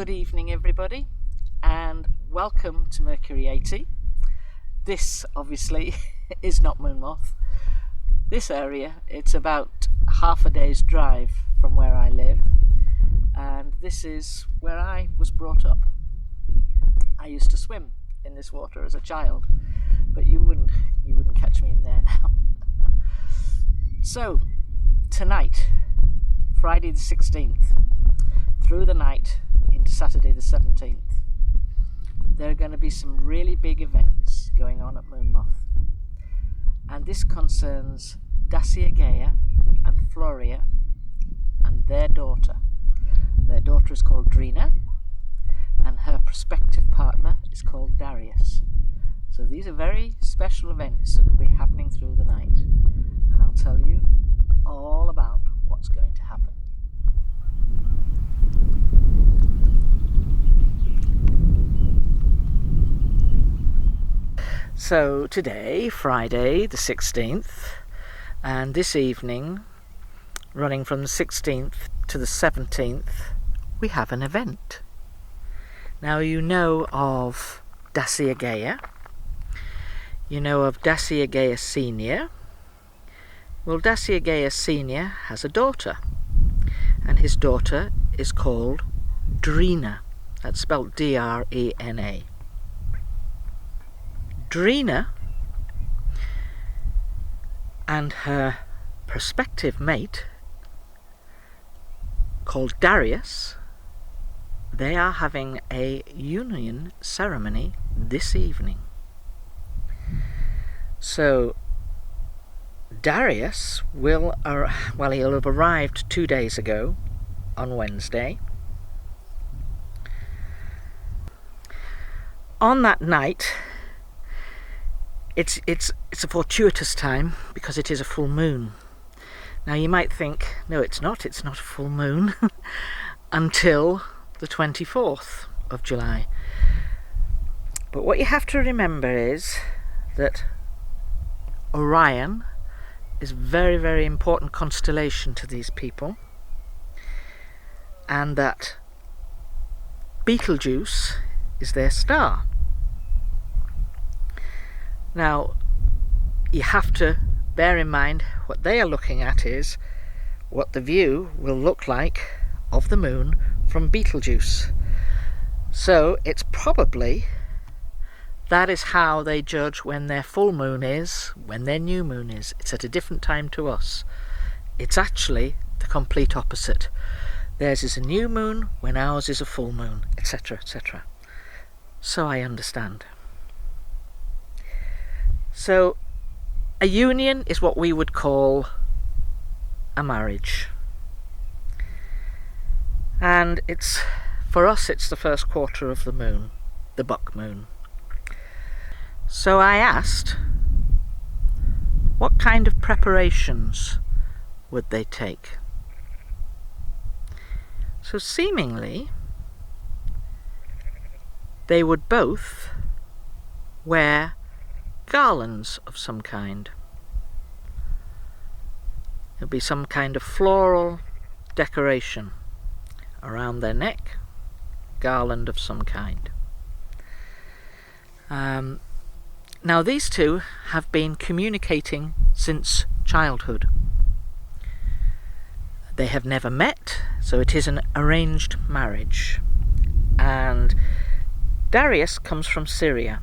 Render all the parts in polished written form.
good evening everybody, and welcome to Mercury 80. This obviously is not Moonmoth. This area, it's about half a day's drive from where I live, and this is where I was brought up. I used to swim in this water as a child, but you wouldn't catch me in there now. So tonight, Friday the 16th, through the night into Saturday the 17th, there are going to be some really big events going on at Moonmoth, and this concerns Daceagaia and Floria and their daughter. Their daughter is called Drina, and her prospective partner is called Darius. So these are very special events that will be happening through the night, and I'll tell you all about what's going to happen. So today, Friday the 16th, and this evening, running from the 16th to the 17th, we have an event. Now you know of Daceagaia, you know of Daceagaia Snr. Well, Daceagaia Snr has a daughter, and his daughter is called Drina. That's spelled D-R-E-N-A. Drina and her prospective mate, called Darius, they are having a union ceremony this evening. So Darius he'll have arrived 2 days ago on Wednesday. On that night, it's a fortuitous time because it is a full moon. Now you might think, no, it's not a full moon until the 24th of July. But what you have to remember is that Orion is a very, very important constellation to these people, and that Betelgeuse is their star. Now, you have to bear in mind what they are looking at is what the view will look like of the moon from Betelgeuse. So it's probably that is how they judge when their full moon is, when their new moon is. It's at a different time to us. It's actually the complete opposite. Theirs is a new moon when ours is a full moon, etc., etc. So I understand. So a union is what we would call a marriage. And for us it's the first quarter of the moon, the buck moon. So I asked, what kind of preparations would they take? So seemingly they would both wear garlands of some kind. There'll be some kind of floral decoration around their neck, garland of some kind. Now these two have been communicating since childhood. They have never met, so it is an arranged marriage. And Darius comes from Syria.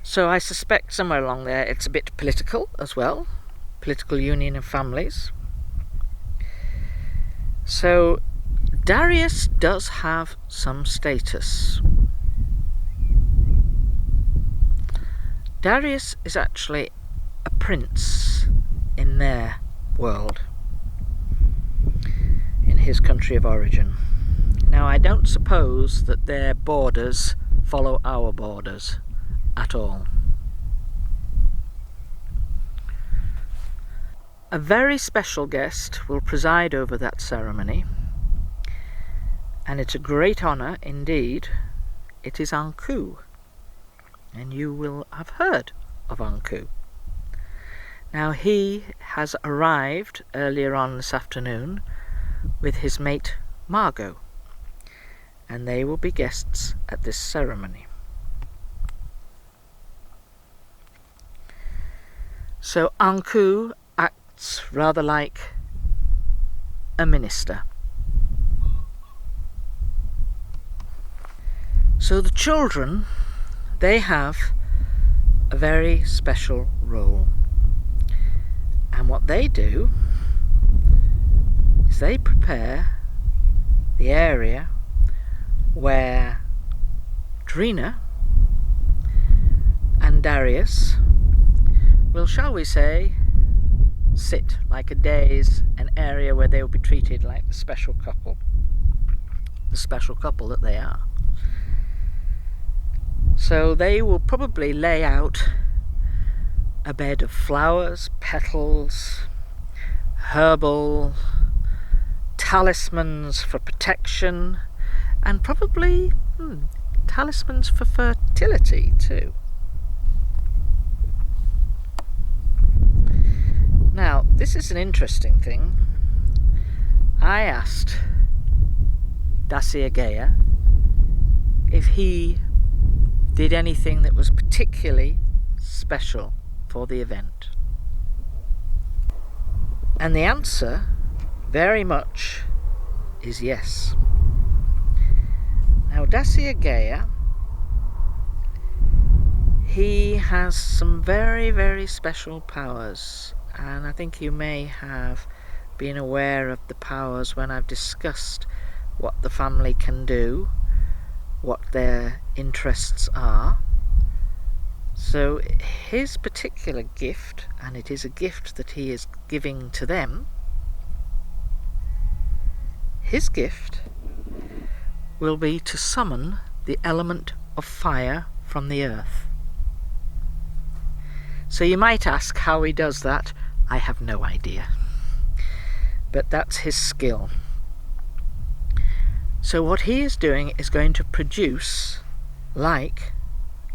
So I suspect somewhere along there it's a bit political as well, political union of families. So Darius does have some status. Darius is actually a prince in their world, in his country of origin. Now I don't suppose that their borders follow our borders at all. A very special guest will preside over that ceremony, and it's a great honour indeed. It is Anku, and you will have heard of Anku. Now he has arrived earlier on this afternoon with his mate Margot, and they will be guests at this ceremony. So Anku acts rather like a minister. So the children, they have a very special role, and what they do is they prepare the area where Drina and Darius will, shall we say, sit like a daze, an area where they will be treated like the special couple that they are. So they will probably lay out a bed of flowers, petals, herbal, talismans for protection, and probably talismans for fertility too. Now, this is an interesting thing. I asked Daceagaia if he did anything that was particularly special for the event. And the answer very much is yes. Now, Daceagaia, he has some very, very special powers, and I think you may have been aware of the powers when I've discussed what the family can do, what their interests are. So his particular gift, and it is a gift that he is giving to them, his gift will be to summon the element of fire from the earth. So you might ask how he does that. I have no idea, but that's his skill. So what he is doing is going to produce, like,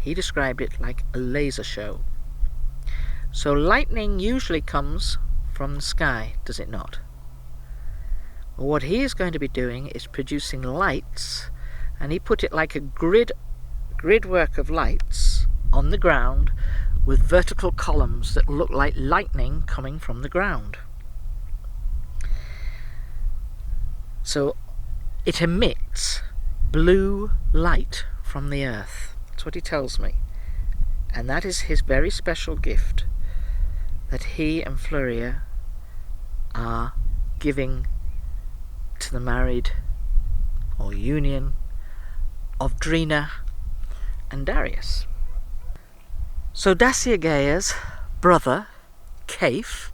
he described it like a laser show. So lightning usually comes from the sky, does it not? Well, what he is going to be doing is producing lights, and he put it like a grid work of lights on the ground with vertical columns that look like lightning coming from the ground. So it emits blue light from the earth. That's what he tells me. And that is his very special gift that he and Floria are giving to the married or union of Drina and Darius. So Daceagaia's brother, Kaif,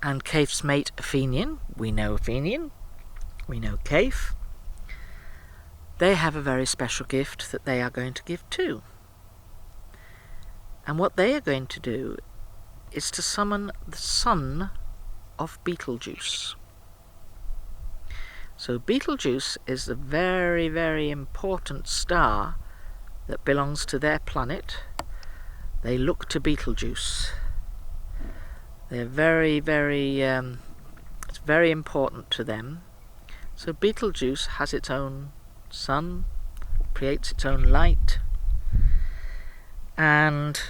and Kaif's mate, Athenian, we know Kaif, they have a very special gift that they are going to give too. And what they are going to do is to summon the son of Betelgeuse. So Betelgeuse is a very, very important star that belongs to their planet. They look to Betelgeuse. They're very, very, it's very important to them. So Betelgeuse has its own sun, creates its own light, and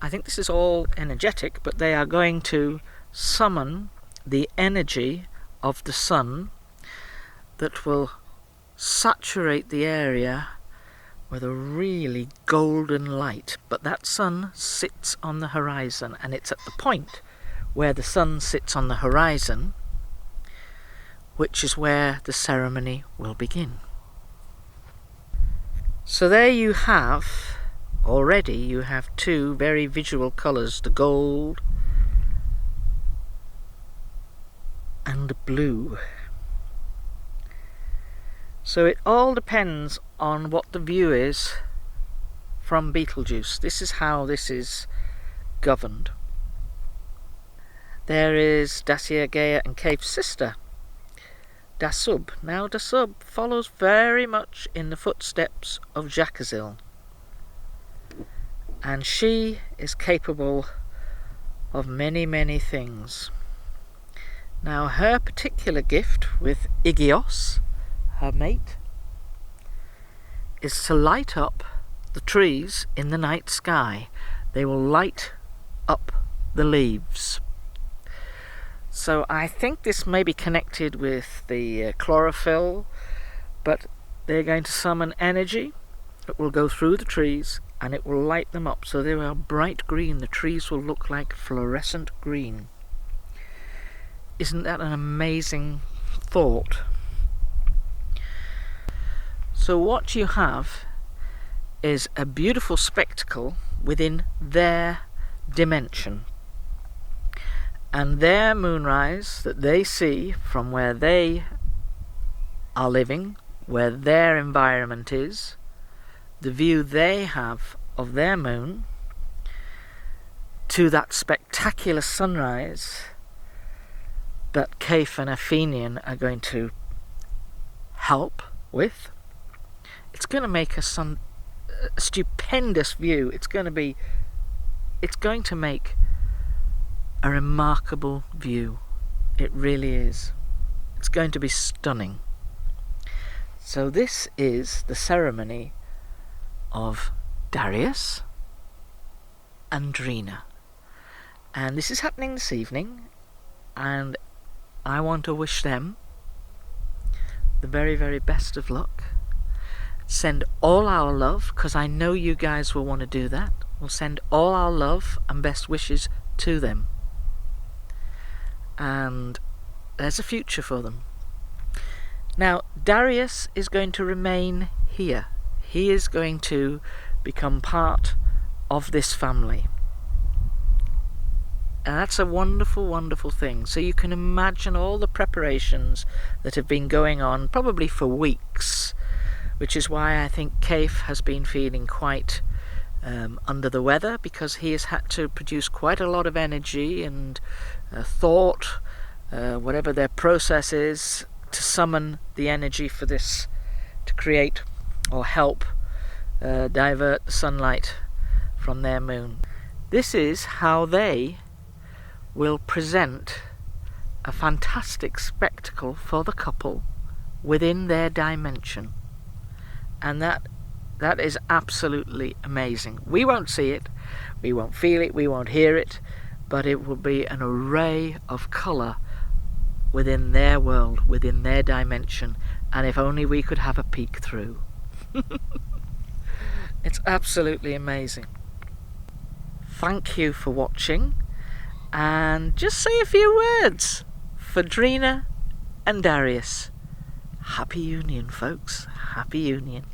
I think this is all energetic, but they are going to summon the energy of the sun that will saturate the area with a really golden light. But that sun sits on the horizon, and it's at the point where the sun sits on the horizon which is where the ceremony will begin. So there you have, already you have two very visual colours, the gold and the blue. So it all depends on what the view is from Betelgeuse. This is how this is governed. There is Daceagaia and Kaif's sister, Dasub. Now Dasub follows very much in the footsteps of Jacazil, and she is capable of many, many things. Now her particular gift with Igios, her mate, is to light up the trees in the night sky. They will light up the leaves. So I think this may be connected with the chlorophyll, but they're going to summon energy that will go through the trees and it will light them up so they are bright green. The trees will look like fluorescent green. Isn't that an amazing thought? So what you have is a beautiful spectacle within their dimension. And their moonrise that they see from where they are living, where their environment is, the view they have of their moon, to that spectacular sunrise that Kaif and Athenian are going to help with. It's going to make a stupendous view. It's going to make a remarkable view. It really is. It's going to be stunning. So this is the ceremony of Darius and Drina. And this is happening this evening, and I want to wish them the very, very best of luck. Send all our love, because I know you guys will want to do that. We'll send all our love and best wishes to them. And there's a future for them. Now, Darius is going to remain here. He is going to become part of this family. And that's a wonderful, wonderful thing. So you can imagine all the preparations that have been going on, probably for weeks, which is why I think Kaif has been feeling quite under the weather, because he has had to produce quite a lot of energy and thought, whatever their process is, to summon the energy for this, to create or help divert the sunlight from their moon. This is how they will present a fantastic spectacle for the couple within their dimension. And that is absolutely amazing. We won't see it, we won't feel it, we won't hear it, but it will be an array of colour within their world, within their dimension, and if only we could have a peek through. It's absolutely amazing. Thank you for watching, and just say a few words for Drina and Darius. Happy union, folks. Happy union.